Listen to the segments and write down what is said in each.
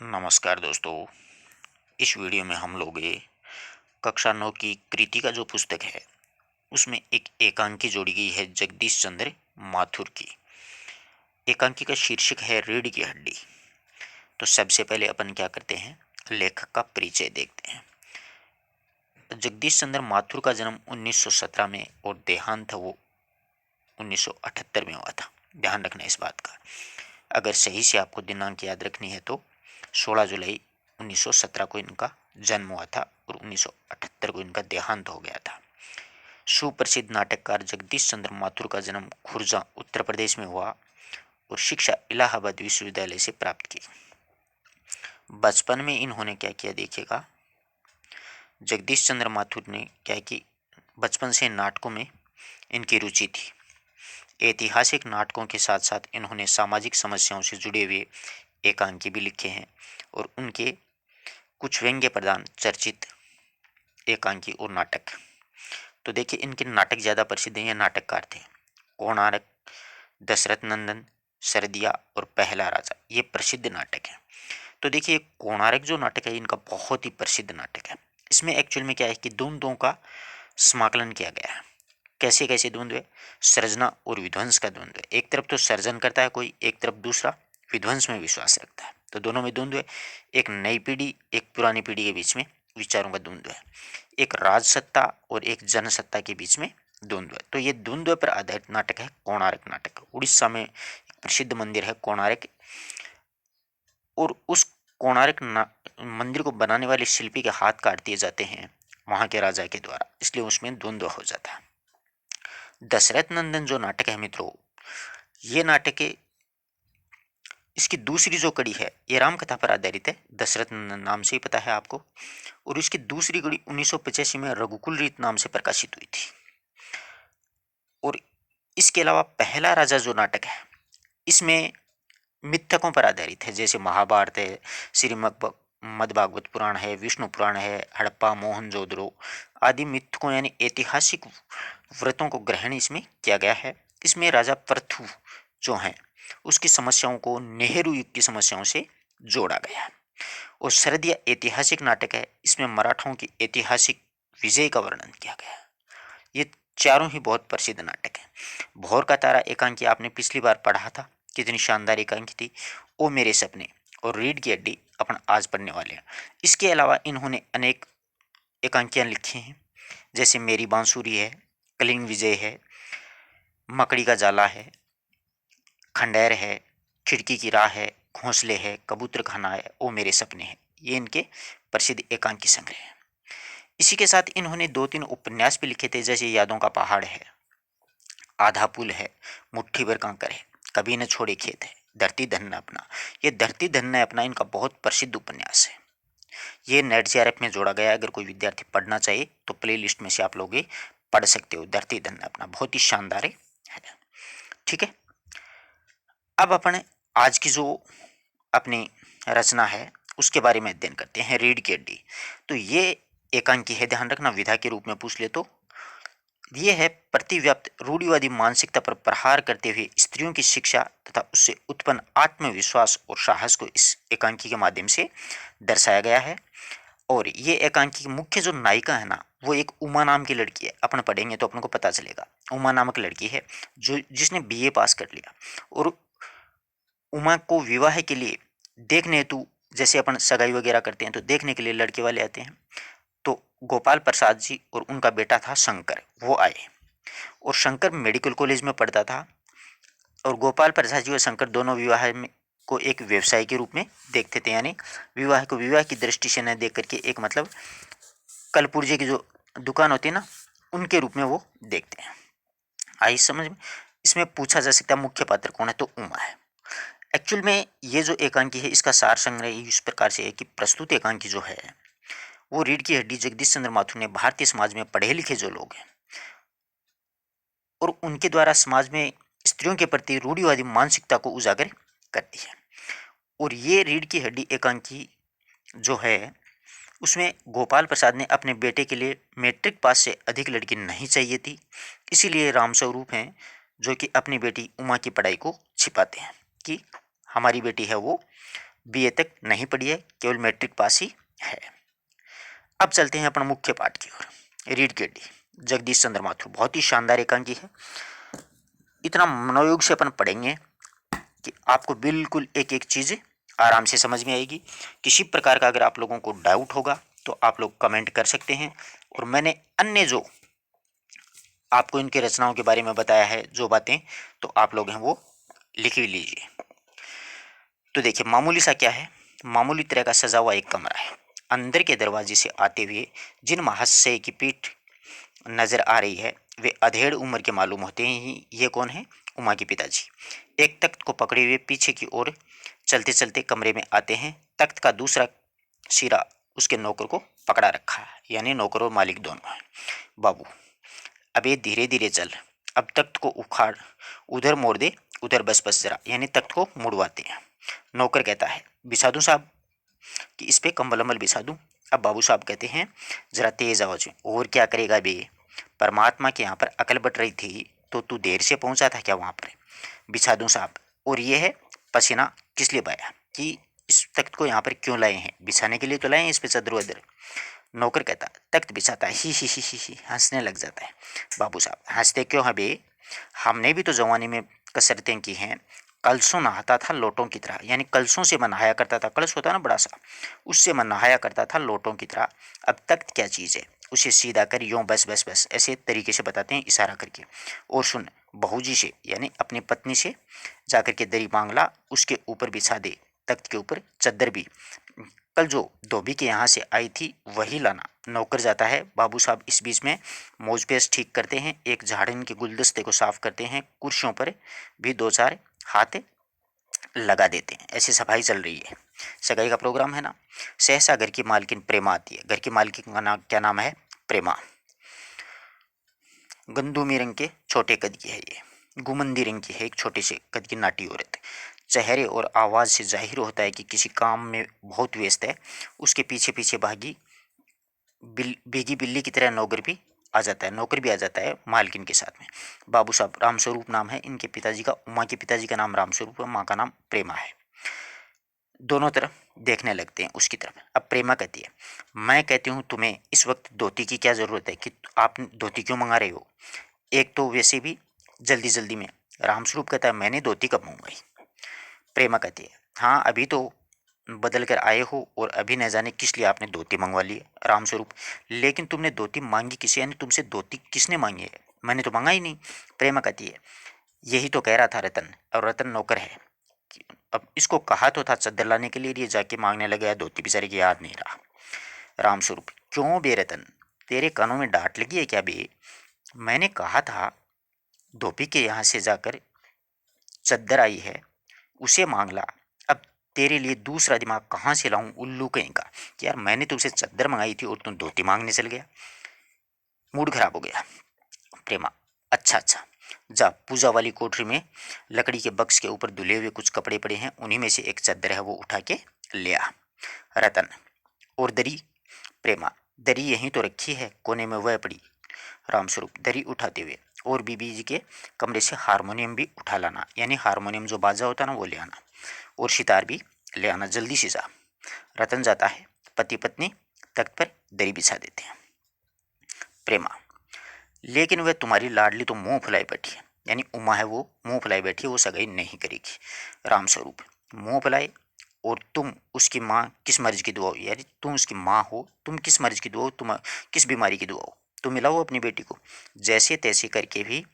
नमस्कार दोस्तों। इस वीडियो में हम लोग ये कक्षा 9 की कृति का जो पुस्तक है उसमें एक एकांकी जोड़ी गई है जगदीश चंद्र माथुर की। एकांकी का शीर्षक है रीढ़ की हड्डी। तो सबसे पहले अपन क्या करते हैं, लेखक का परिचय देखते हैं। जगदीश चंद्र माथुर का जन्म 1917 में और देहांत वो 1978 में हुआ था। ध्यान रखना इस बात का, अगर सही से आपको दिनांक याद रखनी है तो 16 जुलाई 1917 को इनका जन्म हुआ था और 1978 को इनका देहांत हो गया था। सुप्रसिद्ध नाटककार जगदीश चंद्र माथुर का जन्म खुर्जा उत्तर प्रदेश में हुआ और शिक्षा इलाहाबाद विश्वविद्यालय से प्राप्त की। बचपन में इन्होंने क्या किया देखिएगा, जगदीश चंद्र माथुर ने क्या कि बचपन से नाटकों में इनकी रुचि थी। ऐतिहासिक नाटकों के साथ साथ इन्होंने सामाजिक समस्याओं से जुड़े हुए एकांकी भी लिखे हैं और उनके कुछ व्यंग्य प्रधान चर्चित एकांकी और नाटक। तो देखिए इनके नाटक ज़्यादा प्रसिद्ध हैं, ये नाटककार थे। कोणार्क, दशरथ नंदन, सरदिया और पहला राजा, ये प्रसिद्ध नाटक है। तो देखिए कोणार्क जो नाटक है इनका बहुत ही प्रसिद्ध नाटक है। इसमें एक्चुअल में क्या है कि द्वंद्वों का समाकलन किया गया है। कैसे कैसे द्वंद्व है, सृजना और विध्वंस का द्वंद्व है। एक तरफ तो सृजन करता है कोई, एक तरफ दूसरा विध्वंस में विश्वास रखता है, तो दोनों में द्वंद्व है। एक नई पीढ़ी एक पुरानी पीढ़ी के बीच में विचारों का द्वंद्व है। एक राजसत्ता और एक जनसत्ता के बीच में द्वंद्व है। तो ये द्वंद्व पर आधारित नाटक है कोणार्क नाटक। उड़ीसा में एक प्रसिद्ध मंदिर है कोणार्क, और उस कोणार्क मंदिर को बनाने वाले शिल्पी के हाथ काट दिए जाते हैं वहां के राजा के द्वारा, इसलिए उसमें द्वंद्व हो जाता है। दशरथ नंदन जो नाटक है मित्रों, ये नाटक है, इसकी दूसरी जो कड़ी है ये रामकथा पर आधारित है। दशरथ नंदन नाम से ही पता है आपको। और इसकी दूसरी कड़ी 1985 में रघुकुल रीत नाम से प्रकाशित हुई थी। और इसके अलावा पहला राजा जो नाटक है इसमें मिथकों पर आधारित है, जैसे महाभारत है, मद्भागवत पुराण है, विष्णु पुराण है, हड़प्पा मोहनजोदड़ो आदि मिथकों यानी ऐतिहासिक व्रतों को ग्रहण इसमें किया गया है। इसमें राजा पृथु जो हैं उसकी समस्याओं को नेहरू युग की समस्याओं से जोड़ा गया है। और सरदिया ऐतिहासिक नाटक है, इसमें मराठाओं की ऐतिहासिक विजय का वर्णन किया गया है। ये चारों ही बहुत प्रसिद्ध नाटक है। भौर का तारा एकांकी आपने पिछली बार पढ़ा था, कितनी शानदार एकांकी थी। ओ मेरे सपने और रीढ़ की हड्डी अपन आज पढ़ने वाले हैं। इसके अलावा इन्होंने अनेक एकांकियां लिखी हैं, जैसे मेरी बांसुरी है, कलिंग विजय है, मकड़ी का जाला है, खंडेर है, खिड़की की राह है, घोंसले है, कबूतर खाना है, ओ मेरे सपने है। ये इनके प्रसिद्ध एकांकी संग्रह हैं। इसी के साथ इन्होंने 2-3 उपन्यास भी लिखे थे, जैसे यादों का पहाड़ है, आधा पुल है, मुट्ठी भर कांकर है, कभी न छोड़े खेत है, धरती धन न अपना। ये धरती धन न अपना इनका बहुत प्रसिद्ध उपन्यास है। ये नेट जेआरएफ में जोड़ा गया है, अगर कोई विद्यार्थी पढ़ना चाहे तो प्ले लिस्ट में से आप लोग ये पढ़ सकते हो। धरती धन न अपना बहुत ही शानदार है। ठीक है, अब अपन आज की जो अपनी रचना है उसके बारे में अध्ययन करते हैं, रीढ़ की हड्डी। तो ये एकांकी है, ध्यान रखना विधा के रूप में पूछ ले तो ये है प्रतिव्याप्त रूढ़िवादी मानसिकता पर प्रहार करते हुए स्त्रियों की शिक्षा तथा उससे उत्पन्न आत्मविश्वास और साहस को इस एकांकी के माध्यम से दर्शाया गया है। और ये एकांकी की मुख्य जो नायिका है ना, वो एक उमा नाम की लड़की है। अपन पढ़ेंगे तो अपन को पता चलेगा। उमा नामक लड़की है जो जिसने बीए पास कर लिया, और उमा को विवाह के लिए देखने हेतु, जैसे अपन सगाई वगैरह करते हैं तो देखने के लिए लड़के वाले आते हैं, तो गोपाल प्रसाद जी और उनका बेटा था शंकर, वो आए। और शंकर मेडिकल कॉलेज में पढ़ता था, और गोपाल प्रसाद जी और शंकर दोनों विवाह में को एक व्यवसाय के रूप में देखते थे, यानी विवाह को विवाह की दृष्टि से न देख करके एक मतलब कलपुर्जे की जो दुकान होती है ना, उनके रूप में वो देखते हैं। आई समझ में। इसमें पूछा जा सकता है मुख्य पात्र कौन है, तो उमा है। एक्चुअल में ये जो एकांकी है इसका सार संग्रह इस प्रकार से है कि प्रस्तुत एकांकी जो है वो रीढ़ की हड्डी जगदीश चंद्र माथुर ने भारतीय समाज में पढ़े लिखे जो लोग हैं और उनके द्वारा समाज में स्त्रियों के प्रति रूढ़िवादी मानसिकता को उजागर करती है। और ये रीढ़ की हड्डी एकांकी जो है उसमें गोपाल प्रसाद ने अपने बेटे के लिए मैट्रिक पास से अधिक लड़की नहीं चाहिए थी, इसीलिए रामस्वरूप हैं जो कि अपनी बेटी उमा की पढ़ाई को छिपाते हैं कि हमारी बेटी है वो बीए तक नहीं पढ़ी है, केवल मैट्रिक पास ही है। अब चलते हैं अपना मुख्य पाठ की ओर। रीड के डी जगदीश चंद्र माथुर बहुत ही शानदार एकांकी है। इतना मनोयोग से अपन पढ़ेंगे कि आपको बिल्कुल एक एक चीज़ आराम से समझ में आएगी। किसी प्रकार का अगर आप लोगों को डाउट होगा तो आप लोग कमेंट कर सकते हैं, और मैंने अन्य जो आपको इनके रचनाओं के बारे में बताया है जो बातें, तो आप लोग हैं वो लिख ही लीजिए। तो देखिए, मामूली सा क्या है, मामूली तरह का सजा हुआ एक कमरा है। अंदर के दरवाजे से आते हुए जिन महाशय की पीठ नजर आ रही है वे अधेड़ उम्र के मालूम होते हैं ही। ये कौन है? उमा के पिताजी। एक तख्त को पकड़े हुए पीछे की ओर चलते चलते कमरे में आते हैं। तख्त का दूसरा सिरा उसके नौकर को पकड़ा रखा है, यानी नौकर और मालिक दोनों हैं। बाबू, अब ये धीरे धीरे चल, अब तख्त को उखाड़, उधर मोड़ दे, उधर बस बस जरा, यानी तख्त को मुड़वाते हैं। नौकर कहता है, बिछा दूं साहब कि इस पे कंबल अम्बल बिछा दूं? अब बाबू साहब कहते हैं जरा तेज आवाज में, और क्या करेगा बे, परमात्मा के यहाँ पर अकल बट रही थी तो तू देर से पहुंचा था क्या वहां पर? बिछा दूं साहब। और ये है पसीना किस लिए बहाया, कि इस तख्त को यहाँ पर क्यों लाए हैं? बिछाने के लिए तो लाए हैं इस पे चद्दर वद्दर। नौकर कहता तख्त बिछाता है, ही हंसने लग जाता है। बाबू साहब, हंसते क्यों है बे, हमने भी तो जवानी में कसरतें की हैं। कलसों नहाता था लोटों की तरह, यानी कलसों से मैं नहाया करता था, कलश होता है ना बड़ा सा, उससे मैं नहाया करता था लोटों की तरह। अब तख्त क्या चीज़ है, उसे सीधा कर यूं बस बस बस ऐसे तरीके से बताते हैं इशारा करके। और सुन, बहू जी से यानी अपनी पत्नी से जाकर के दरी मांग ला, उसके ऊपर बिछा दे, तख्त के ऊपर चद्दर भी। कल जो धोबी के यहाँ से आई थी वही लाना। नौकर जाता है। बाबू साहब इस बीच में मौज पेश ठीक करते हैं, एक झाड़न के गुलदस्ते को साफ करते हैं, कुर्सियों पर भी दो चार हाथ लगा देते हैं। ऐसी सफाई चल रही है, सगाई का प्रोग्राम है ना। सहसा घर की मालकिन प्रेमा आती है। घर की मालकिन का नाम क्या नाम है? प्रेमा। गंदूमी रंग के छोटे कद की है ये, गुमंदी रंग की है, एक छोटे से कद की नाटी औरत। चेहरे और आवाज़ से जाहिर होता है कि किसी काम में बहुत व्यस्त है। उसके पीछे पीछे भीगी बिल्ली की तरह नौकर भी आ जाता है, नौकर भी आ जाता है मालकिन के साथ में। बाबू साहब, रामस्वरूप नाम है इनके पिताजी का, उमा के पिताजी का नाम रामस्वरूप है, माँ का नाम प्रेमा है। दोनों तरफ देखने लगते हैं उसकी तरफ। अब प्रेमा कहती है, मैं कहती हूँ तुम्हें इस वक्त धोती की क्या ज़रूरत है, कि आप धोती क्यों मंगा रहे हो? एक तो वैसे भी जल्दी जल्दी में। रामस्वरूप कहता है, मैंने धोती कब मंगवाई? प्रेमा कहती है, हाँ अभी तो बदल कर आए हो और अभी न जाने किस लिए आपने धोती मंगवा ली है। रामस्वरूप, लेकिन तुमने धोती मांगी किसे, यानी तुमसे धोती किसने मांगी है? मैंने तो मंगाई नहीं। प्रेमा कहती है, यही तो कह रहा था रतन, और रतन नौकर है। अब इसको कहा तो था चद्दर लाने के लिए, ये जाके मांगने लगा, धोती बेचारे की याद नहीं रहा। रामस्वरूप, क्यों बे रतन, तेरे कानों में डांट लगी है क्या बे? मैंने कहा था धोबी के यहाँ से जाकर चद्दर आई है, उसे मांग ला। अब तेरे लिए दूसरा दिमाग कहाँ से लाऊं उल्लू कहीं का, कि यार मैंने तुमसे चद्दर मंगाई थी और तुम धोती मांगने चल गया। मूड खराब हो गया। प्रेमा, अच्छा अच्छा, जा पूजा वाली कोठरी में लकड़ी के बक्स के ऊपर धुले हुए कुछ कपड़े पड़े हैं, उन्हीं में से एक चद्दर है वो उठा के ले आ। रतन, और दरी? प्रेमा, दरी यहीं तो रखी है कोने में, वह पड़ी। रामस्वरूप दरी उठाते हुए, और बीबी जी के कमरे से हारमोनियम भी उठा लाना, यानी हारमोनियम जो बाजा होता है ना वो ले आना, और सितार भी ले आना, जल्दी से जा। रतन जाता है। पति पत्नी तख्त पर दरी बिछा देते हैं। प्रेमा, लेकिन वह तुम्हारी लाडली तो मुंह फुलाई बैठी है, यानी उमा है वो मुंह फुलाई बैठी है, वो सगाई नहीं करेगी। रामस्वरूप, मुंह फुलाए, और तुम उसकी माँ किस मर्ज की दुआ हो, यानी तुम उसकी माँ हो, तुम किस मर्ज की दुआ हो, तुम किस बीमारी की दुआ हो, तुम मिलाओ अपनी बेटी को। जैसे तैसे करके भी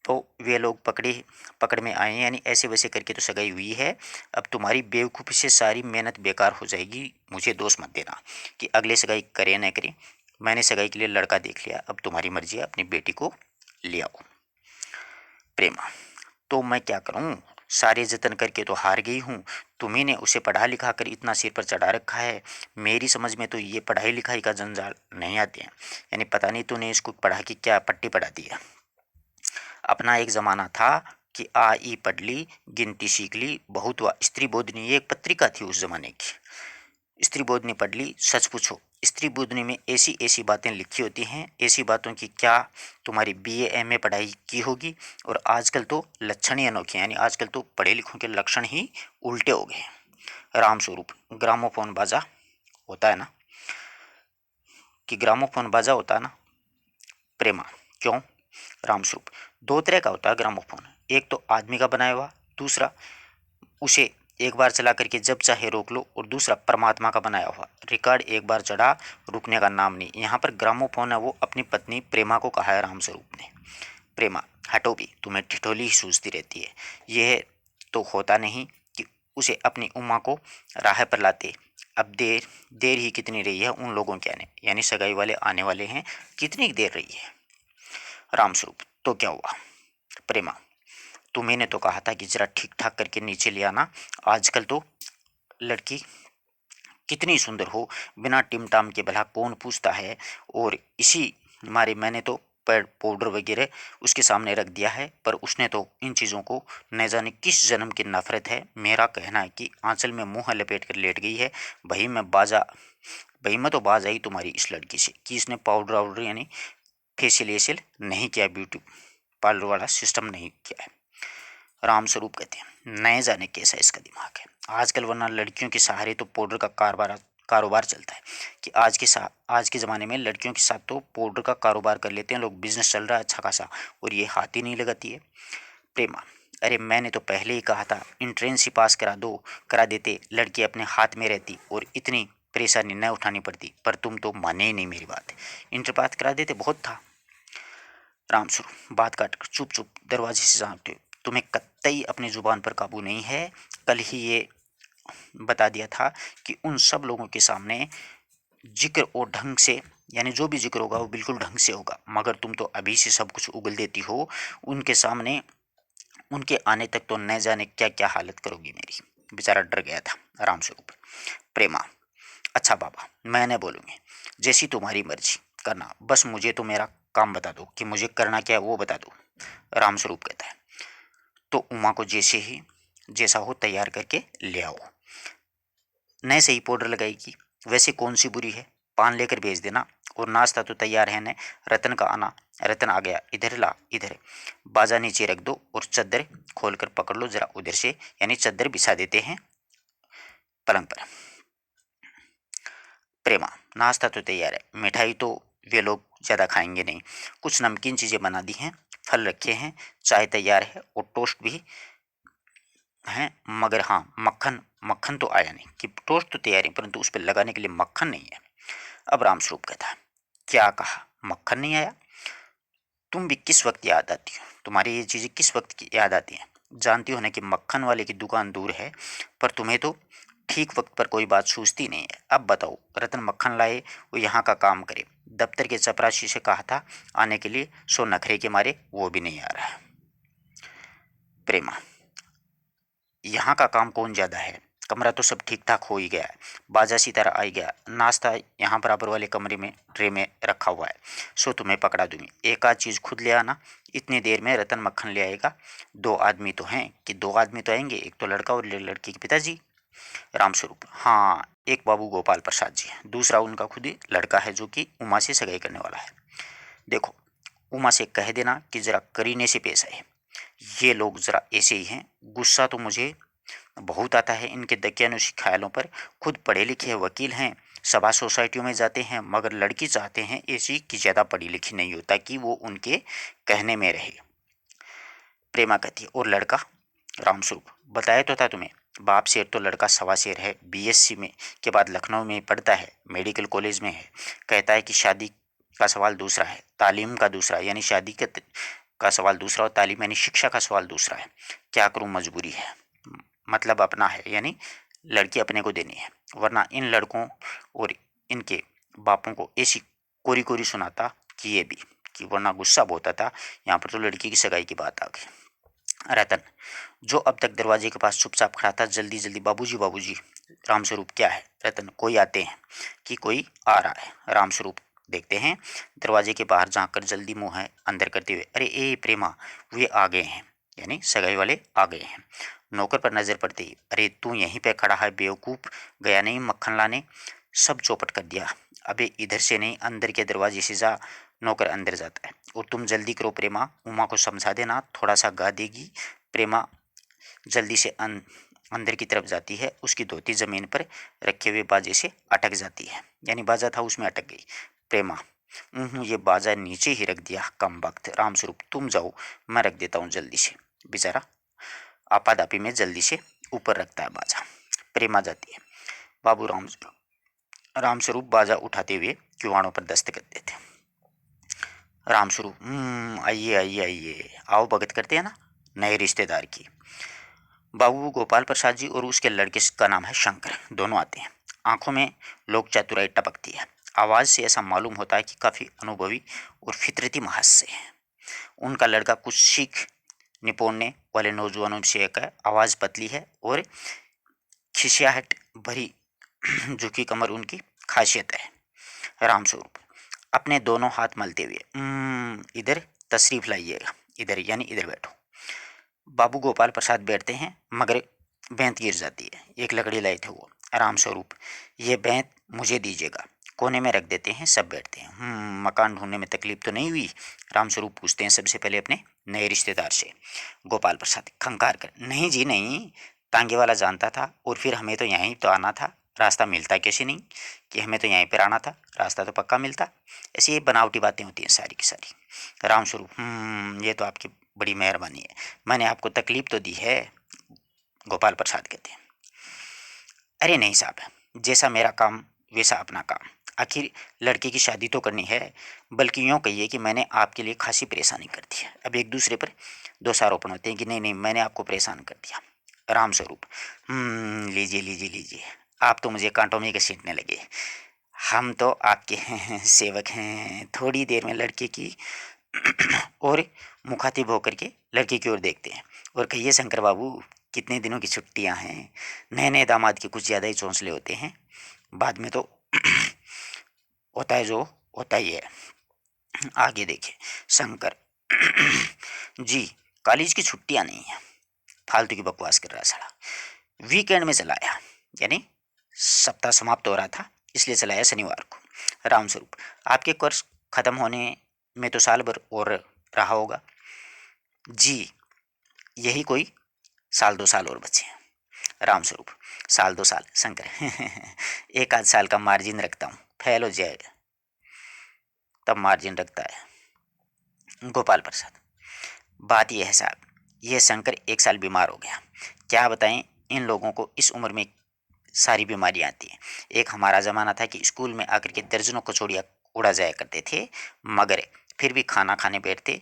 तो वे लोग पकड़ में आए, यानी ऐसे वैसे करके तो सगाई हुई है। अब तुम्हारी बेवकूफ़ी से सारी मेहनत बेकार हो जाएगी। मुझे दोष मत देना कि अगले सगाई करे न करे, मैंने सगाई के लिए लड़का देख लिया, अब तुम्हारी मर्जी है, अपनी बेटी को ले आओ। प्रेमा, तो मैं क्या करूं, सारे जतन करके तो हार गई हूँ। तुम्ही ने उसे पढ़ा लिखा कर इतना सिर पर चढ़ा रखा है, मेरी समझ में तो ये पढ़ाई लिखाई का जंजाल नहीं आते हैं, यानी पता नहीं तूने इसको पढ़ा के क्या पट्टी पढ़ा दिया। अपना एक ज़माना था कि आ ई पढ़ ली, गिनती सीख ली, बहुत हुआ। स्त्री बोधनी, ये एक पत्रिका थी उस ज़माने की। स्त्री बोधनी पढ़ ली, सच पूछो स्त्री बोधनी में ऐसी ऐसी बातें लिखी होती हैं, ऐसी बातों की क्या तुम्हारी बीए एमए पढ़ाई की होगी। और आजकल तो लक्षण ही अनोखे हैं, यानी आजकल तो पढ़े लिखों के लक्षण ही उल्टे हो गए हैं। रामस्वरूप, ग्रामोफोन बाजा होता है ना, कि ग्रामोफोन बाजा होता है ना। प्रेमा, क्यों? रामस्वरूप, दो तरह का होता है ग्रामोफोन, एक तो आदमी का बनाया हुआ, दूसरा उसे एक बार चला करके जब चाहे रोक लो, और दूसरा परमात्मा का बनाया हुआ, रिकॉर्ड एक बार चढ़ा रुकने का नाम नहीं। यहाँ पर ग्रामोफोन है वो अपनी पत्नी प्रेमा को कहा है रामस्वरूप ने। प्रेमा, हटो भी, तुम्हें ठिठोली ही सूझती रहती है। यह तो होता नहीं कि उसे अपनी उम्मा को राह पर लाते। अब देर देर ही कितनी रही है उन लोगों के आने, यानी सगाई वाले आने वाले हैं, कितनी देर रही है? रामस्वरूप, तो क्या हुआ? प्रेमा, तुम्हें ने तो कहा था कि जरा ठीक ठाक करके नीचे ले आना। आजकल तो लड़की कितनी सुंदर हो, बिना टिमटाम के भला कौन पूछता है। और इसी मारे मैंने तो पाउडर वगैरह उसके सामने रख दिया है, पर उसने तो इन चीज़ों को न जाने किस जन्म की नफरत है। मेरा कहना है कि आंचल में मुंह लपेट कर लेट गई है। भाई मैं तो बाज आई तुम्हारी इस लड़की से कि इसने पाउडर वाउडर यानी फेशियल वेशियल नहीं किया, ब्यूटी पार्लर वाला सिस्टम नहीं किया है। रामस्वरूप कहते हैं, नए जाने कैसा इसका दिमाग है आजकल, वरना लड़कियों के सहारे तो पाउडर का कारोबार चलता है। कि आज के ज़माने में लड़कियों के साथ तो पाउडर का कारोबार कर लेते हैं लोग, बिजनेस चल रहा है अच्छा खासा, और ये हाथ ही नहीं लगाती है। प्रेमा, अरे मैंने तो पहले ही कहा था इंट्रेंस ही पास करा देते, लड़की अपने हाथ में रहती और इतनी परेशानी न उठानी पड़ती, पर तुम तो माने ही नहीं मेरी बात। इंटर पास करा देते बहुत था। रामस्वरूप, बात काट कर चुप चुप दरवाजे से झांकते हो, तुम्हें कतई अपनी जुबान पर काबू नहीं है। कल ही ये बता दिया था कि उन सब लोगों के सामने जिक्र और ढंग से, यानी जो भी जिक्र होगा वो बिल्कुल ढंग से होगा, मगर तुम तो अभी से सब कुछ उगल देती हो उनके सामने। उनके आने तक तो न जाने क्या क्या हालत करोगी मेरी। बेचारा डर गया था रामस्वरूप। प्रेमा, अच्छा बाबा, मैं नहीं बोलूँगी, जैसी तुम्हारी मर्जी करना, बस मुझे तो मेरा काम बता दो कि मुझे करना क्या है वो बता दो। रामस्वरूप कहता है, तो उमा को जैसा हो तैयार करके ले आओ। नए से ही पाउडर लगाएगी, वैसे कौन सी बुरी है, पान लेकर भेज देना। और नाश्ता तो तैयार है न, रतन का आना। रतन आ गया, इधर ला इधर, बाजा नीचे रख दो और चद्दर खोल कर पकड़ लो जरा उधर से, यानी चद्दर बिछा देते हैं पलंग पर। प्रेमा, नाश्ता तो तैयार है, मिठाई तो वे लोग ज़्यादा खाएंगे नहीं, कुछ नमकीन चीज़ें बना दी हैं, फल रखे हैं, चाय तैयार है और टोस्ट भी हैं, मगर हाँ मक्खन मक्खन तो आया नहीं, कि टोस्ट तो तैयार है परंतु उस पर लगाने के लिए मक्खन नहीं है। अब रामस्वरूप कहता है, क्या कहा, मक्खन नहीं आया? तुम भी किस वक्त याद आती हो, तुम्हारी ये चीज़ें किस वक्त की याद आती हैं? जानती हो ना कि मक्खन वाले की दुकान दूर है, पर तुम्हें तो ठीक वक्त पर कोई बात सूझती नहीं है। अब बताओ, रतन मक्खन लाए, वो यहाँ का काम करे, दफ्तर के चपरासी से कहा था आने के लिए, सो नखरे के मारे वो भी नहीं आ रहा है। प्रेमा, यहाँ का काम कौन ज़्यादा है, कमरा तो सब ठीक ठाक हो ही गया है, बाजा सी तरह आ गया, नाश्ता यहाँ बराबर वाले कमरे में ट्रे में रखा हुआ है, सो तुम्हें पकड़ा दूंगी, एक आध चीज़ खुद ले आना। इतनी देर में रतन मक्खन ले आएगा। दो आदमी तो हैं, कि दो आदमी तो आएंगे, एक तो लड़का और लड़की के पिताजी। रामस्वरूप, हाँ, एक बाबू गोपाल प्रसाद जी है, दूसरा उनका खुद ही लड़का है जो कि उमा से सगाई करने वाला है। देखो, उमा से कह देना कि जरा करीने से पेश आए, ये लोग जरा ऐसे ही हैं, गुस्सा तो मुझे बहुत आता है इनके दकियानुसी ख्यालों पर। खुद पढ़े लिखे वकील हैं, सभा सोसाइटियों में जाते हैं, मगर लड़की चाहते हैं ऐसी कि ज़्यादा पढ़ी लिखी नहीं हो ताकि वो उनके कहने में रहे। प्रेमा कहती है, और लड़का? रामस्वरूप, बताया तो था तुम्हें, बाप शेर तो लड़का सवा शेर है, बीएससी में के बाद लखनऊ में पढ़ता है, मेडिकल कॉलेज में है। कहता है कि शादी का सवाल दूसरा है, तालीम का दूसरा है, यानी का सवाल दूसरा, और तालीम यानी शिक्षा का सवाल दूसरा है। क्या करूं, मजबूरी है, मतलब अपना है, यानी लड़की अपने को देनी है, वरना इन लड़कों और इनके बापों को ऐसी कोरी कोरी सुनाता कि ये भी, कि वरना गुस्सा बहुत आता। यहाँ पर तो लड़की की सगाई की बात आ गई। रतन, जो अब तक दरवाजे के पास चुपचाप खड़ा था, जल्दी जल्दी, बाबूजी बाबूजी। रामस्वरूप, क्या है? रतन, कोई आते हैं, कि कोई आ रहा है। रामस्वरूप देखते हैं, दरवाजे के बाहर झांक कर जल्दी मुंह है अंदर करते हुए, अरे ए प्रेमा, वे आ गए हैं, यानी सगाई वाले आ गए हैं। नौकर पर नजर पड़ती ही, अरे तू यहीं पे खड़ा है बेवकूफ़, गया नहीं मक्खन लाने? सब चौपट कर दिया। अबे इधर से नहीं, अंदर के दरवाजे से जा। नौकर अंदर जाता है, और तुम जल्दी करो प्रेमा, उमा को समझा देना, थोड़ा सा गा देगी। प्रेमा जल्दी से अंदर की तरफ जाती है, उसकी धोती जमीन पर रखे हुए बाजे से अटक जाती है, यानी बाजा था उसमें अटक गई। प्रेमा, ये बाजा नीचे ही रख दिया, कम वक्त। रामस्वरूप, तुम जाओ, मैं रख देता हूँ जल्दी से। बेचारा आपाधापी में जल्दी से ऊपर रखता है बाजा। प्रेमा जाती है। बाबू रामस्वरूप बाजा उठाते हुए किवाड़ों पर दस्तखत देते। रामस्वरूप, आइए आइए आइए, आओ भगत करते हैं ना नए रिश्तेदार की। बाबू गोपाल प्रसाद जी और उसके लड़के का नाम है शंकर, दोनों आते हैं। आंखों में लोक चतुराई टपकती है। आवाज़ से ऐसा मालूम होता है कि काफ़ी अनुभवी और फितरती महज से है। उनका लड़का कुछ सीख निपोड़ने वाले नौजवानों से एक है। आवाज़ पतली है और खिसियाहट भरी झुकी कमर उनकी खासियत है। रामस्वरूप अपने दोनों हाथ मलते हुए, इधर तशरीफ लाइएगा, इधर यानी इधर बैठो। बाबू गोपाल प्रसाद बैठते हैं, मगर बेंत गिर जाती है। एक लकड़ी लाए थे वो। रामस्वरूप, ये बेंत मुझे दीजिएगा। कोने में रख देते हैं, सब बैठते हैं। मकान ढूंढने में तकलीफ तो नहीं हुई? रामस्वरूप पूछते हैं सबसे पहले अपने नए रिश्तेदार से। गोपाल प्रसाद खंकार कर, नहीं जी नहीं, तांगे वाला जानता था, और फिर हमें तो यहीं तो आना था, रास्ता मिलता कैसे नहीं, कि हमें तो यहीं पर आना था, रास्ता तो पक्का मिलता। ऐसी ये बनावटी बातें होती हैं सारी की सारी। रामस्वरूप, ये तो आपकी बड़ी मेहरबानी है, मैंने आपको तकलीफ तो दी है? गोपाल प्रसाद कहते हैं, अरे नहीं साहब, जैसा मेरा काम वैसा अपना काम। आखिर लड़के की शादी तो करनी है, बल्कि यूँ कहिए कि मैंने आपके लिए खासी परेशानी कर दी है। अब एक दूसरे पर दोषारोपण होते हैं कि नहीं नहीं मैंने आपको परेशान कर दिया। रामस्वरूप, लीजिए लीजिए लीजिए, आप तो मुझे कांटों में घसीटने लगे। हम तो आपके हैं सेवक हैं। थोड़ी देर में लड़के की और मुखातिब होकर के लड़के की ओर देखते हैं और कहिए शंकर बाबू, कितने दिनों की छुट्टियां हैं? नए नए दामाद के कुछ ज़्यादा ही चौंसले होते हैं, बाद में तो होता है जो होता ही है। आगे देखे शंकर, जी कॉलेज की छुट्टियां नहीं है, फालतू की बकवास कर रहा है साला। वीकेंड में चलाया, यानी सप्ताह समाप्त हो रहा था इसलिए चलाया शनिवार को। रामस्वरूप, आपके कोर्स खत्म होने में तो साल भर और रहा होगा? जी, यही कोई साल 2 साल और बचे हैं। रामस्वरूप, साल 2 साल शंकर, एक आध साल का मार्जिन रखता हूँ, फेल हो जाए तब मार्जिन रखता है। गोपाल प्रसाद, बात यह है साहब, यह शंकर 1 साल बीमार हो गया। क्या बताएं, इन लोगों को इस उम्र में सारी बीमारियां आती हैं। एक हमारा ज़माना था कि स्कूल में आकर के दर्जनों कचौड़ियाँ उड़ा जाया करते थे, मगर फिर भी खाना खाने बैठते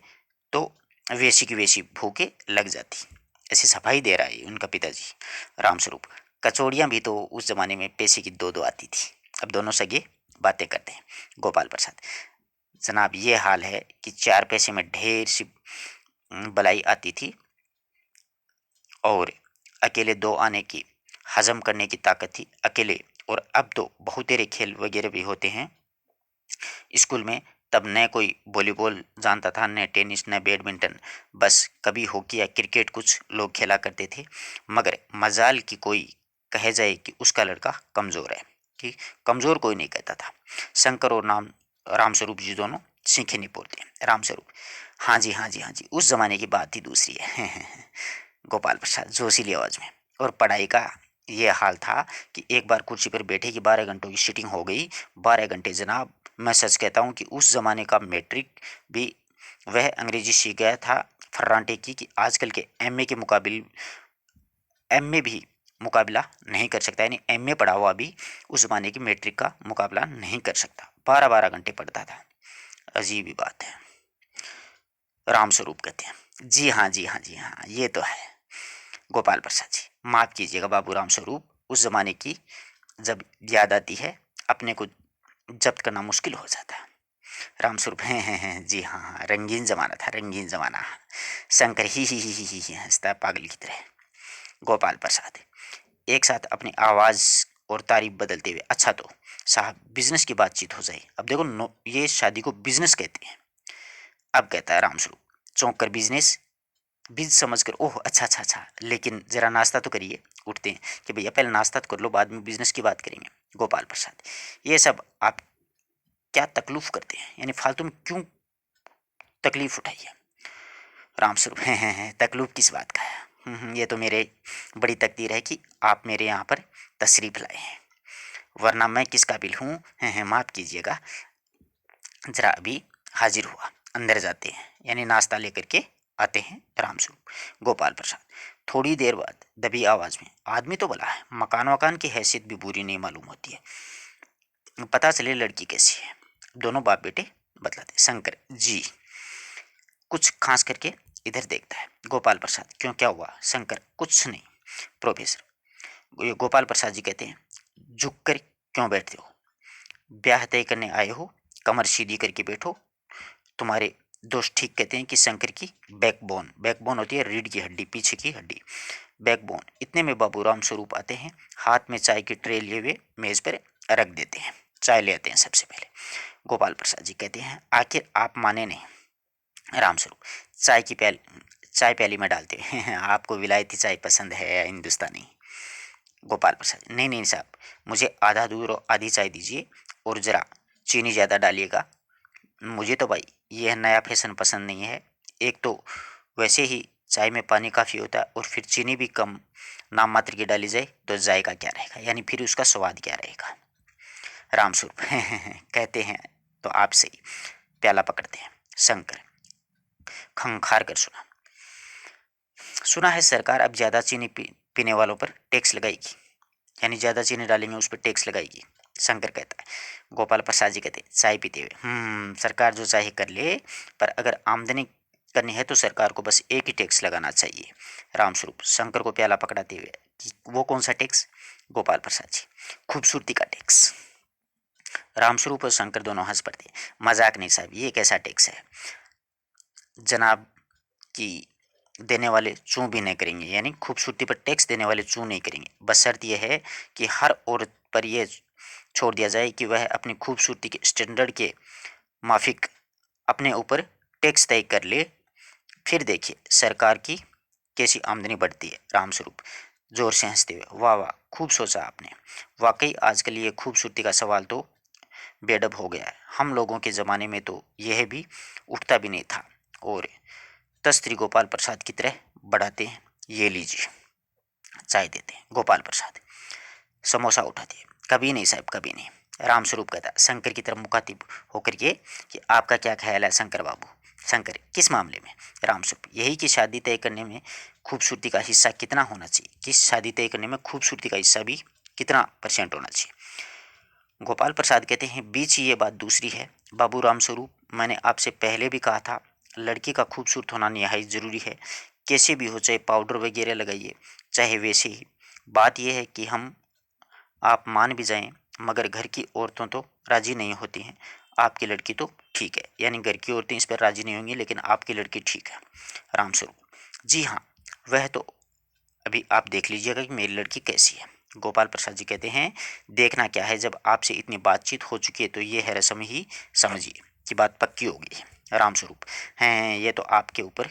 तो वैसी की वैसी भूखे लग जाती। ऐसी सफाई दे रहा है उनका पिताजी। रामस्वरूप, कचौड़ियाँ भी तो उस ज़माने में पैसे की 2-2 आती थी। अब दोनों सगे बातें करते हैं। गोपाल प्रसाद, जनाब ये हाल है कि 4 पैसे में ढेर सी बलाई आती थी, और अकेले 2 आने की हजम करने की ताकत थी अकेले। और अब तो बहुतेरे खेल वगैरह भी होते हैं स्कूल में। तब न कोई वॉलीबॉल जानता था, न टेनिस, न बैडमिंटन, बस कभी हॉकी या क्रिकेट कुछ लोग खेला करते थे। मगर मजाल की कोई कहे जाए कि उसका लड़का कमज़ोर है, कि कमज़ोर कोई नहीं कहता था। शंकर और रामस्वरूप जी दोनों सीखे नहीं पोते। रामस्वरूप, हाँ जी हाँ जी हाँ जी, उस ज़माने की बात ही दूसरी है। गोपाल प्रसाद जोशीली आवाज़ में, और पढ़ाई का ये हाल था कि एक बार कुर्सी पर बैठे कि 12 घंटों की सीटिंग हो गई। 12 घंटे जनाब, मैं सच कहता हूँ कि उस ज़माने का मैट्रिक भी वह अंग्रेजी सीख गया था फर्राटे की, कि आजकल के एमए के मुकाबले एमए भी मुकाबला नहीं कर सकता, यानी एमए पढ़ा हुआ भी उस ज़माने की मैट्रिक का मुकाबला नहीं कर सकता। 12-12 घंटे पढ़ता था। अजीब ही बात है। रामस्वरूप कहते हैं, जी हाँ जी हाँ जी हाँ, ये तो है। गोपाल प्रसाद जी, माफ़ कीजिएगा बाबू रामस्वरूप, उस ज़माने की जब याद आती है अपने को जब्त करना मुश्किल हो जाता है। रामस्वरूप, हैं जी हाँ हाँ, रंगीन ज़माना था, रंगीन ज़माना। शंकर ही हंसता है पागल की तरह। गोपाल प्रसाद एक साथ अपनी आवाज़ और तारीफ बदलते हुए, अच्छा तो साहब बिजनेस की बातचीत हो जाए। अब देखो ये शादी को बिजनेस कहते हैं। अब कहता है रामस्वरूप चौंक कर, बिजनेस? बीज समझ कर, ओह अच्छा अच्छा अच्छा, लेकिन ज़रा नाश्ता तो करिए। उठते हैं कि भैया पहले नाश्ता तो कर लो, बाद में बिजनेस की बात करेंगे। गोपाल प्रसाद, ये सब आप क्या तकलीफ करते हैं, यानी फालतू में क्यों तकलीफ उठाइए? रामस्वरूप, हैं तकलीफ किस बात का है? ये तो मेरे बड़ी तकदीर है कि आप मेरे यहाँ पर तशरीफ़ लाए हैं, वरना मैं किस काबिल हूँ। माफ़ कीजिएगा, ज़रा अभी हाजिर हुआ। अंदर जाते हैं, यानी नाश्ता लेकर के आते हैं। रामस्वरूप, गोपाल प्रसाद, थोड़ी देर बाद दबी आवाज़ में, आदमी तो भला है, मकान वकान की हैसियत भी बुरी नहीं मालूम होती है, पता चले लड़की कैसी है। दोनों बाप बेटे बतलाते। शंकर जी, कुछ खास करके इधर देखता है। गोपाल प्रसाद, क्यों, क्या हुआ? शंकर, कुछ नहीं प्रोफेसर। ये गोपाल प्रसाद जी कहते हैं, झुक कर क्यों बैठते हो? ब्याह तय करने आए हो, कमर सीधी करके बैठो। तुम्हारे दोस्त ठीक कहते हैं कि शंकर की बैकबोन, बैकबोन होती है रीढ़ की हड्डी, पीछे की हड्डी, बैकबोन। इतने में बाबू राम स्वरूप आते हैं, हाथ में चाय की ट्रे लिए हुए मेज पर रख देते हैं। चाय ले आते हैं सबसे पहले। गोपाल प्रसाद जी कहते हैं, आखिर आप माने नहीं। राम स्वरूप, चाय प्याली में डालते हैं। आपको विलायती चाय पसंद है या हिंदुस्तानी? गोपाल प्रसाद, नहीं नहीं साहब, मुझे आधा दूध और आधी चाय दीजिए, और ज़रा चीनी ज़्यादा डालिएगा। मुझे तो भाई यह नया फैशन पसंद नहीं है। एक तो वैसे ही चाय में पानी काफ़ी होता है, और फिर चीनी भी कम नाम मात्र की डाली जाए तो जायका क्या रहेगा, यानी फिर उसका स्वाद क्या रहेगा। रामस्वरूप, कहते हैं तो आप सही। प्याला पकड़ते हैं। शंकर, खंखार कर सुना, सुना है सरकार अब ज़्यादा चीनी पीने वालों पर टैक्स लगाएगी, यानी ज़्यादा चीनी डालेंगे उस पर टैक्स लगाएगी। शंकर कहता है। गोपाल प्रसाद जी कहते हैं, चाय पीते हुए, सरकार जो चाहे कर ले, पर अगर आमदनी करनी है तो सरकार को बस एक ही टैक्स लगाना चाहिए। रामस्वरूप, शंकर को प्याला पकड़ाते हुए, कि वो कौन सा टैक्स? गोपाल प्रसाद जी, खूबसूरती का टैक्स। रामस्वरूप और शंकर दोनों हंस पड़ते हैं। मजाक नहीं साहब, ये कैसा टैक्स है जनाब, कि देने वाले चूँ भी नहीं करेंगे, यानी खूबसूरती पर टैक्स देने वाले चूँ नहीं करेंगे। बस शर्त यह है कि हर औरत पर यह छोड़ दिया जाए कि वह अपनी खूबसूरती के स्टैंडर्ड के माफिक अपने ऊपर टैक्स तय कर ले। फिर देखिए सरकार की कैसी आमदनी बढ़ती है। रामस्वरूप जोर से हंसते हुए, वाह वाह, खूब सोचा आपने। वाकई आजकल ये खूबसूरती का सवाल तो बेअदब हो गया है। हम लोगों के ज़माने में तो यह भी उठता भी नहीं था। और तस्त्री गोपाल प्रसाद की तरह बढ़ाते हैं, ये लीजिए। चाय देते हैं। गोपाल प्रसाद समोसा उठाते हैं, कभी नहीं साहब, कभी नहीं। रामस्वरूप कहता शंकर की तरफ मुखातिब होकर के, कि आपका क्या ख्याल है शंकर बाबू? शंकर, किस मामले में? रामस्वरूप, यही कि शादी तय करने में खूबसूरती का हिस्सा कितना होना चाहिए, किस शादी तय करने में खूबसूरती का हिस्सा भी कितना % होना चाहिए। गोपाल प्रसाद कहते हैं, बीच ही ये बात दूसरी है बाबू रामस्वरूप, मैंने आपसे पहले भी कहा था, लड़की का खूबसूरत होना निहायत ज़रूरी है। कैसे भी हो, चाहे पाउडर वगैरह लगाइए, चाहे वैसे ही। बात यह है कि हम आप मान भी जाएं, मगर घर की औरतों तो राज़ी नहीं होती हैं। आपकी लड़की तो ठीक है, यानी घर की औरतें इस पर राज़ी नहीं होंगी, लेकिन आपकी लड़की ठीक है। रामस्वरूप, जी हाँ, वह तो अभी आप देख लीजिएगा कि मेरी लड़की कैसी है। गोपाल प्रसाद जी कहते हैं, देखना क्या है, जब आपसे इतनी बातचीत हो चुकी है तो ये है रस्म ही समझिए कि बात पक्की हो गई है। रामस्वरूप, हैं, ये तो आपके ऊपर,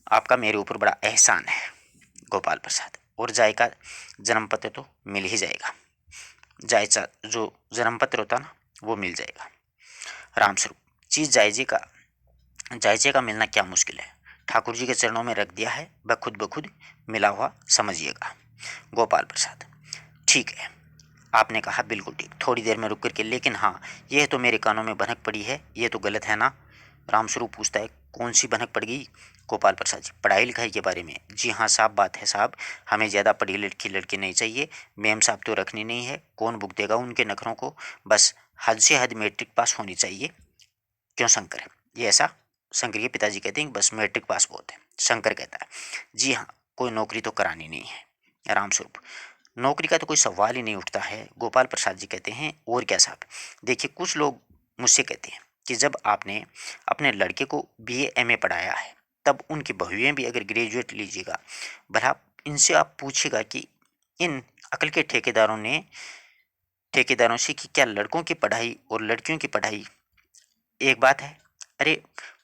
आपका मेरे ऊपर बड़ा एहसान है। गोपाल प्रसाद, और जायका जन्म पत्र तो मिल ही जाएगा, जायचा जो जन्म पत्र होता ना वो मिल जाएगा। रामस्वरूप, चीज़ जायजे का मिलना क्या मुश्किल है, ठाकुर जी के चरणों में रख दिया है, ब खुद मिला हुआ समझिएगा। गोपाल प्रसाद, ठीक है, आपने कहा बिल्कुल ठीक। थोड़ी देर में रुक करके, लेकिन हाँ, यह तो मेरे कानों में भनक पड़ी है, ये तो गलत है ना? रामस्वरूप पूछता है, कौन सी भनक पड़ गई? गोपाल प्रसाद जी, पढ़ाई लिखाई के बारे में। जी हाँ, साफ बात है साहब, हमें ज़्यादा पढ़ी लिखी लड़की नहीं चाहिए। मेम साहब तो रखनी नहीं है, कौन भुग देगा उनके नखरों को। बस हद से हद मैट्रिक पास होनी चाहिए। क्यों शंकर, ये ऐसा? शंकर के पिताजी कहते हैं कि बस मैट्रिक पास बहुत है। शंकर कहता है, जी हाँ, कोई नौकरी तो करानी नहीं है। रामस्वरूप, नौकरी का तो कोई सवाल ही नहीं उठता है। गोपाल प्रसाद जी कहते हैं, और क्या साहब, देखिए कुछ लोग मुझसे कहते हैं कि जब आपने अपने लड़के को BA MA पढ़ाया है, तब उनकी बहुएं भी अगर ग्रेजुएट लीजिएगा, भला इनसे आप पूछिएगा कि इन अकल के ठेकेदारों से कि क्या लड़कों की पढ़ाई और लड़कियों की पढ़ाई एक बात है? अरे,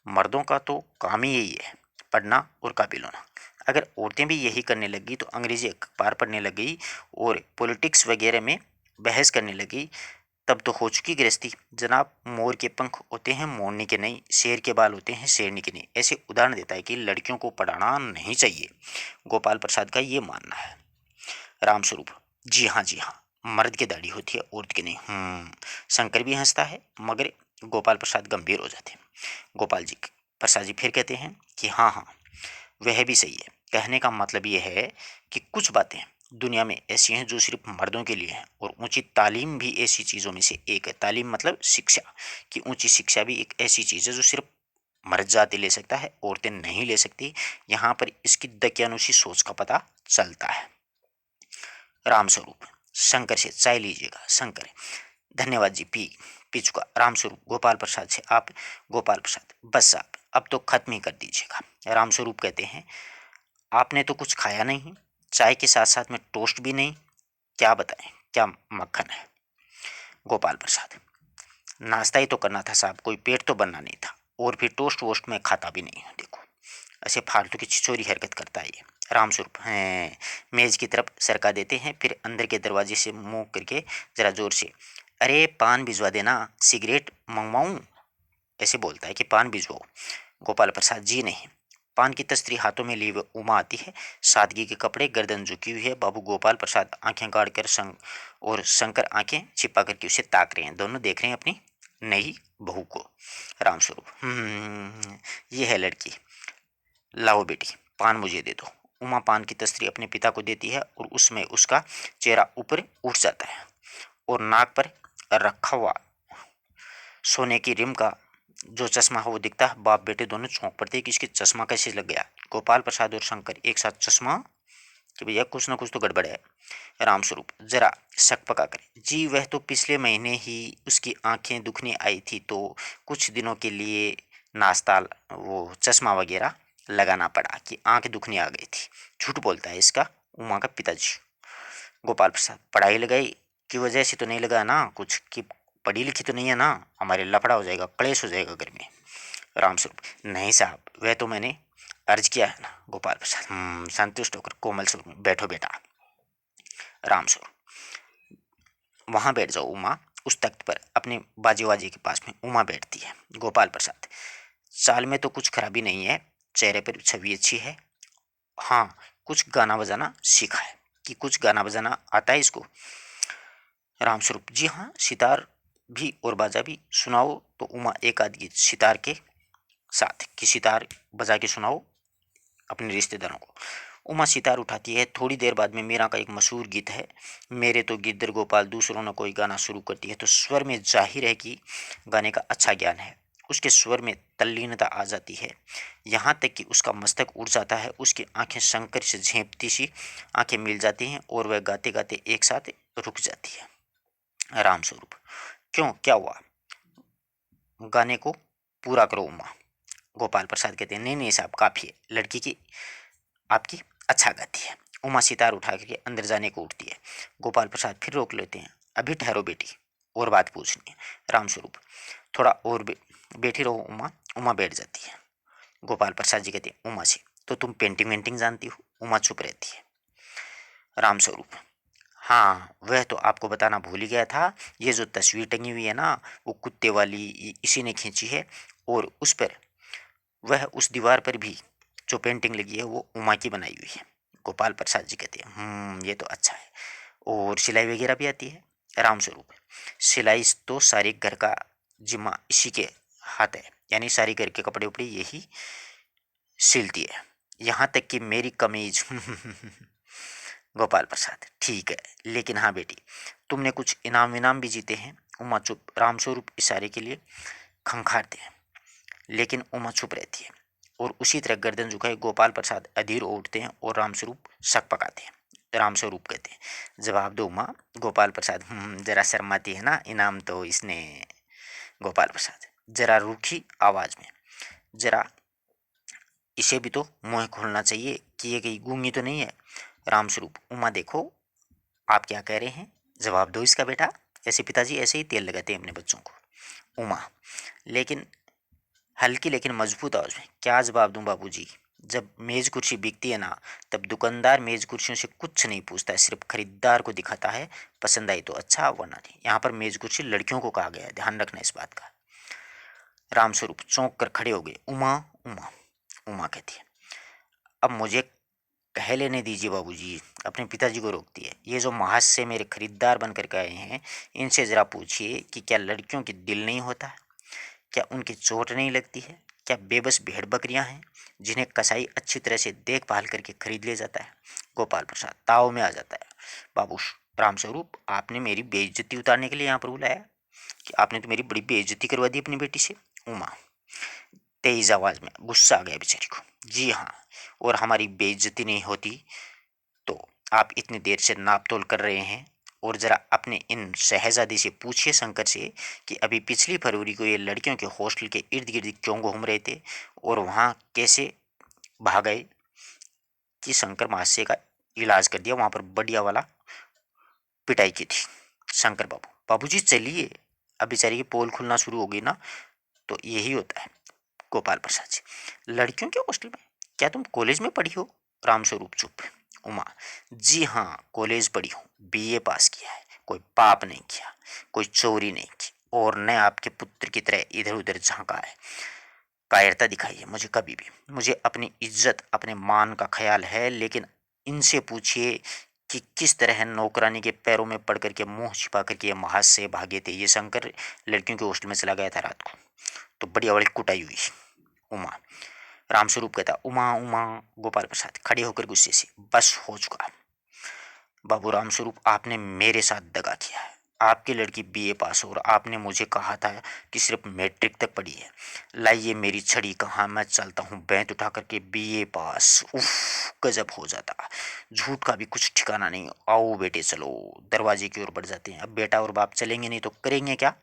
मर्दों का तो काम ही यही है, पढ़ना और काबिल होना। अगर औरतें भी यही करने लगी तो अंग्रेजी अखबार पढ़ने लगी और पॉलिटिक्स वगैरह में बहस करने लगी, तब तो हो चुकी गृहस्थी जनाब। मोर के पंख होते हैं मोरनी के नहीं, शेर के बाल होते हैं शेरनी के नहीं। ऐसे उदाहरण देता है कि लड़कियों को पढ़ाना नहीं चाहिए। गोपाल प्रसाद का ये मानना है। रामस्वरूप, जी हाँ जी हाँ, मर्द की दाढ़ी होती है औरत की नहीं। शंकर भी हंसता है, मगर गोपाल प्रसाद गंभीर हो जाते हैं। गोपाल जी प्रसाद जी फिर कहते हैं कि हाँ हाँ, वह भी सही है। कहने का मतलब यह है कि कुछ बातें दुनिया में ऐसी हैं जो सिर्फ मर्दों के लिए हैं, और ऊंची तालीम भी ऐसी चीज़ों में से एक है। तालीम मतलब शिक्षा, कि ऊंची शिक्षा भी एक ऐसी चीज़ है जो सिर्फ मर्द जाति ले सकता है, औरतें नहीं ले सकती। यहाँ पर इसकी दकियानुसी सोच का पता चलता है। रामस्वरूप, शंकर से चाय लीजिएगा। शंकर, धन्यवाद जी, पी चुका। रामस्वरूप, गोपाल प्रसाद से आप। गोपाल प्रसाद, बस साहब अब तो खत्म ही कर दीजिएगा। रामस्वरूप कहते हैं, आपने तो कुछ खाया नहीं, चाय के साथ साथ में टोस्ट भी नहीं। क्या बताएं, क्या मक्खन है। गोपाल प्रसाद, नाश्ता ही तो करना था साहब, कोई पेट तो बनना नहीं था, और फिर टोस्ट वोस्ट में खाता भी नहीं हूँ। देखो ऐसे फालतू की छिछोरी हरकत करता है ये। रामस्वरूप, हैं, मेज की तरफ सरका देते हैं, फिर अंदर के दरवाजे से मुंह करके जरा जोर से, अरे पान भिजवा देना, सिगरेट मंगवाऊं। ऐसे बोलता है कि पान भिजवाओ। गोपाल प्रसाद, जी नहीं। पान की तस्तरी हाथों में लिए हुए उमा आती है, सादगी के कपड़े, गर्दन झुकी हुई है। बाबू गोपाल प्रसाद आंखें गाड़ कर और शंकर आंखें छिपा करके उसे ताक रहे हैं। दोनों देख रहे हैं अपनी नई बहू को। रामस्वरूप, ये है लड़की, लाओ बेटी पान मुझे दे दो। उमा पान की तस्तरी अपने पिता को देती है, और उसमें उसका चेहरा ऊपर उठ जाता है, और नाक पर रखा हुआ सोने की रिम का जो चश्मा है वो दिखता है। बाप बेटे दोनों चौंक पड़ते हैं कि इसके चश्मा कैसे लग गया। गोपाल प्रसाद और शंकर एक साथ चश्मा, कि भैया कुछ ना कुछ तो गड़बड़ है। रामस्वरूप जरा शक पका कर, जी वह तो पिछले महीने ही उसकी आंखें दुखने आई थी, तो कुछ दिनों के लिए नाश्ता वो चश्मा वगैरह लगाना पड़ा कि आंख दुखने आ गई थी। झूठ बोलता है इसका उमा का पिताजी। गोपाल प्रसाद, पढ़ाई लगाई की वजह से तो नहीं लगा ना कुछ, कि पढ़ी लिखी तो नहीं है ना, हमारे लफड़ा हो जाएगा, क्लेश हो जाएगा घर में। रामस्वरूप, नहीं साहब वह तो मैंने अर्ज किया है ना। गोपाल प्रसाद, संतुष्ट होकर कोमल स्वरूप में, बैठो बेटा। रामस्वरूप, वहां बैठ जाओ उमा। उस तख्त पर अपने बाजे वाजे के पास में उमा बैठती है। गोपाल प्रसाद, चाल में तो कुछ खराबी नहीं है, चेहरे पर छवि अच्छी है। हाँ, कुछ गाना बजाना सीखा है, कि कुछ गाना बजाना आता है इसको। रामस्वरूप, जी हाँ, सितार भी और बाजा भी। सुनाओ। तो उमा एक आध गीत सितार के साथ, कि सितार बजा के सुनाओ अपने रिश्तेदारों को। उमा सितार उठाती है। थोड़ी देर बाद में मीरा का एक मशहूर गीत है, मेरे तो गिद्दर गोपाल, दूसरों ने कोई गाना शुरू करती है, तो स्वर में जाहिर है कि गाने का अच्छा ज्ञान है। उसके स्वर में तल्लीनता आ जाती है, यहाँ तक कि उसका मस्तक उड़ जाता है। उसकी आंखें शंकर से झेंपती सी आंखें मिल जाती हैं, और वह गाते गाते एक साथ रुक जाती है। रामस्वरूप, क्यों, क्या हुआ, गाने को पूरा करो उमा। गोपाल प्रसाद कहते हैं, नहीं नहीं साहब काफ़ी है, लड़की की आपकी अच्छा गाती है। उमा सितार उठा करके अंदर जाने को उठती है। गोपाल प्रसाद फिर रोक लेते हैं, अभी ठहरो बेटी, और बात पूछनी है। रामस्वरूप, थोड़ा और बैठी रहो उमा। उमा बैठ जाती है। गोपाल प्रसाद जी कहते हैं उमा से, तो तुम पेंटिंग वेंटिंग जानती हो। उमा चुप रहती है। रामस्वरूप, हाँ वह तो आपको बताना भूल ही गया था, ये जो तस्वीर टंगी हुई है ना, वो कुत्ते वाली इसी ने खींची है, और उस पर वह उस दीवार पर भी जो पेंटिंग लगी है वो उमा की बनाई हुई है। गोपाल प्रसाद जी कहते हैं, ये तो अच्छा है, और सिलाई वगैरह भी आती है। रामस्वरूप, सिलाई तो सारे घर का जिम्मा इसी के हाथ है, यानी सारी घर के कपड़े उपड़े यही सिलती है, यहाँ तक कि मेरी कमीज। गोपाल प्रसाद, ठीक है, लेकिन हाँ बेटी, तुमने कुछ इनाम विनाम भी जीते हैं। उमा चुप। रामस्वरूप इशारे के लिए खंखारते हैं, लेकिन उमा चुप रहती है, और उसी तरह गर्दन झुकाए गोपाल प्रसाद अधीर उठते हैं, और रामस्वरूप शक पकाते हैं। रामस्वरूप कहते हैं, जवाब दो उमा। गोपाल प्रसाद, जरा शर्माती है ना, इनाम तो इसने। गोपाल प्रसाद जरा रूखी आवाज में, जरा इसे भी तो मुंह खोलना चाहिए, कि ये कहीं गूंगी तो नहीं है। रामस्वरूप, उमा देखो आप क्या कह रहे हैं, जवाब दो इसका बेटा। ऐसे पिताजी ऐसे ही तेल लगाते हैं अपने बच्चों को। उमा, लेकिन हल्की लेकिन मजबूत आवाज में, क्या जवाब दूं बाबूजी। जब मेज कुर्सी बिकती है ना, तब दुकानदार मेज कुर्सियों से कुछ नहीं पूछता है, सिर्फ खरीदार को दिखाता है, पसंद आई तो अच्छा वरना नहीं। यहाँ पर मेज कुर्सी लड़कियों को कहा गया है, ध्यान रखना इस बात का। रामस्वरूप चौंक कर खड़े हो गए। उमा, उमा, उमा कहती है, अब मुझे कह लेने दीजिए बाबूजी। अपने पिताजी को रोकती है। ये जो महज से मेरे खरीदार बन कर के आए हैं, इनसे जरा पूछिए कि क्या लड़कियों की दिल नहीं होता है? क्या उनकी चोट नहीं लगती है? क्या बेबस भेड़ बकरियां हैं जिन्हें कसाई अच्छी तरह से देखभाल करके खरीद ले जाता है? गोपाल प्रसाद ताव में आ जाता है। बाबू रामस्वरूप, आपने मेरी बेइज्जती उतारने के लिए यहाँ पर बुलाया कि आपने तो मेरी बड़ी बेइज्जती करवा दी अपनी बेटी से। उमा तेज आवाज में, गुस्सा आ गया बेचारी को। जी हाँ, और हमारी बेइज्जती नहीं होती तो आप इतनी देर से नाप तोल कर रहे हैं? और जरा अपने इन शहजादी से पूछिए, शंकर से, कि अभी पिछली फरवरी को ये लड़कियों के हॉस्टल के इर्द गिर्द क्यों घूम रहे थे और वहाँ कैसे भाग गए कि शंकर महाशय का इलाज कर दिया, वहाँ पर बढ़िया वाला पिटाई की थी। शंकर बाबू, बाबूजी चलिए, अब बेचारी की पोल खुलना शुरू हो गई ना, तो यही होता है। गोपाल प्रसाद जी, लड़कियों के हॉस्टल में? क्या तुम कॉलेज में पढ़ी हो? रामस्वरूप चुप। उमा, जी हाँ, कॉलेज पढ़ी हूँ, बीए पास किया है, कोई पाप नहीं किया, कोई चोरी नहीं की, और न आपके पुत्र की तरह इधर उधर झांका है। कायरता दिखाई है मुझे कभी भी। मुझे अपनी इज्जत, अपने मान का ख्याल है, लेकिन इनसे पूछिए कि किस तरह नौकरानी के पैरों में पड़ करके मुंह छिपा करके ये महाज से भागे थे। ये शंकर लड़कियों के हॉस्टल में चला गया था रात को, तो बढ़िया वाली कुटाई हुई। उमा, रामस्वरूप कहता, उमा, उमा। गोपाल प्रसाद खड़े होकर गुस्से से, बस हो चुका। बाबू रामस्वरूप, आपने मेरे साथ दगा किया है। आपकी लड़की बीए पास हो और आपने मुझे कहा था कि सिर्फ मैट्रिक तक पढ़ी है। लाइए मेरी छड़ी, कहाँ मैं चलता हूँ बैंत उठा करके बीए पास। उफ, गजब हो जाता। झूठ का भी कुछ ठिकाना नहीं। आओ बेटे चलो। दरवाजे की ओर बढ़ जाते हैं। अब बेटा और बाप चलेंगे नहीं तो करेंगे क्या?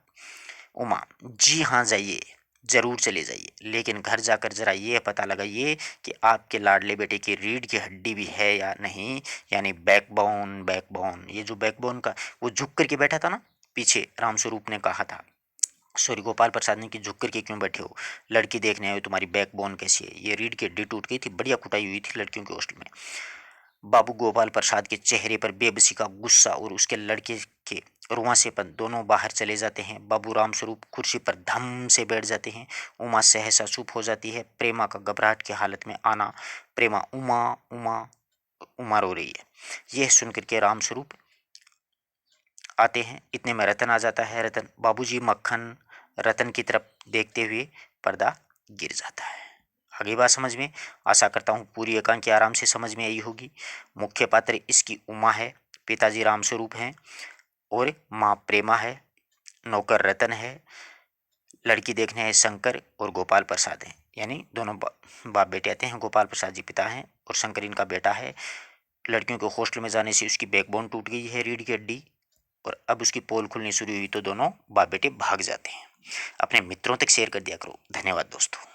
उमा, जी हाँ जाइए, जरूर चले जाइए, लेकिन घर जाकर जरा ये पता लगाइए कि आपके लाडले बेटे की रीढ़ की हड्डी भी है या नहीं, यानी बैकबोन। बैकबोन, ये जो बैकबोन का, वो झुक करके बैठा था ना पीछे, रामस्वरूप ने कहा था, सॉरी गोपाल प्रसाद ने, कि झुक करके क्यों बैठे हो, लड़की देखने आए हो, तुम्हारी बैकबोन कैसी है? ये रीढ़ की हड्डी टूट गई थी, बढ़िया कुटाई हुई थी लड़कियों के हॉस्टल में। बाबू गोपाल प्रसाद के चेहरे पर बेबसी का गुस्सा और उसके लड़के के रुआंसेपन दोनों बाहर चले जाते हैं। बाबू रामस्वरूप कुर्सी पर धम से बैठ जाते हैं। उमा सहसा चुप हो जाती है। प्रेमा का घबराहट की हालत में आना। प्रेमा, उमा, उमा, उमा रो रही है। यह सुनकर के रामस्वरूप आते हैं। इतने में रतन आ जाता है। रतन, बाबूजी मक्खन। रतन की तरफ देखते हुए पर्दा गिर जाता है। आगे बात समझ में? आशा करता हूँ पूरी एकांकी आराम से समझ में आई होगी। मुख्य पात्र इसकी उमा है, पिताजी रामस्वरूप हैं और माँ प्रेमा है, नौकर रतन है, लड़की देखने है शंकर और गोपाल प्रसाद हैं, यानी दोनों बाप बेटे आते हैं। गोपाल प्रसाद जी पिता हैं और शंकर इनका बेटा है। लड़कियों को हॉस्टल में जाने से उसकी बैकबोन टूट गई है, रीढ़ की हड्डी, और अब उसकी पोल खुलनी शुरू हुई तो दोनों बाप बेटे भाग जाते हैं। अपने मित्रों तक शेयर कर दिया करो। धन्यवाद दोस्तों।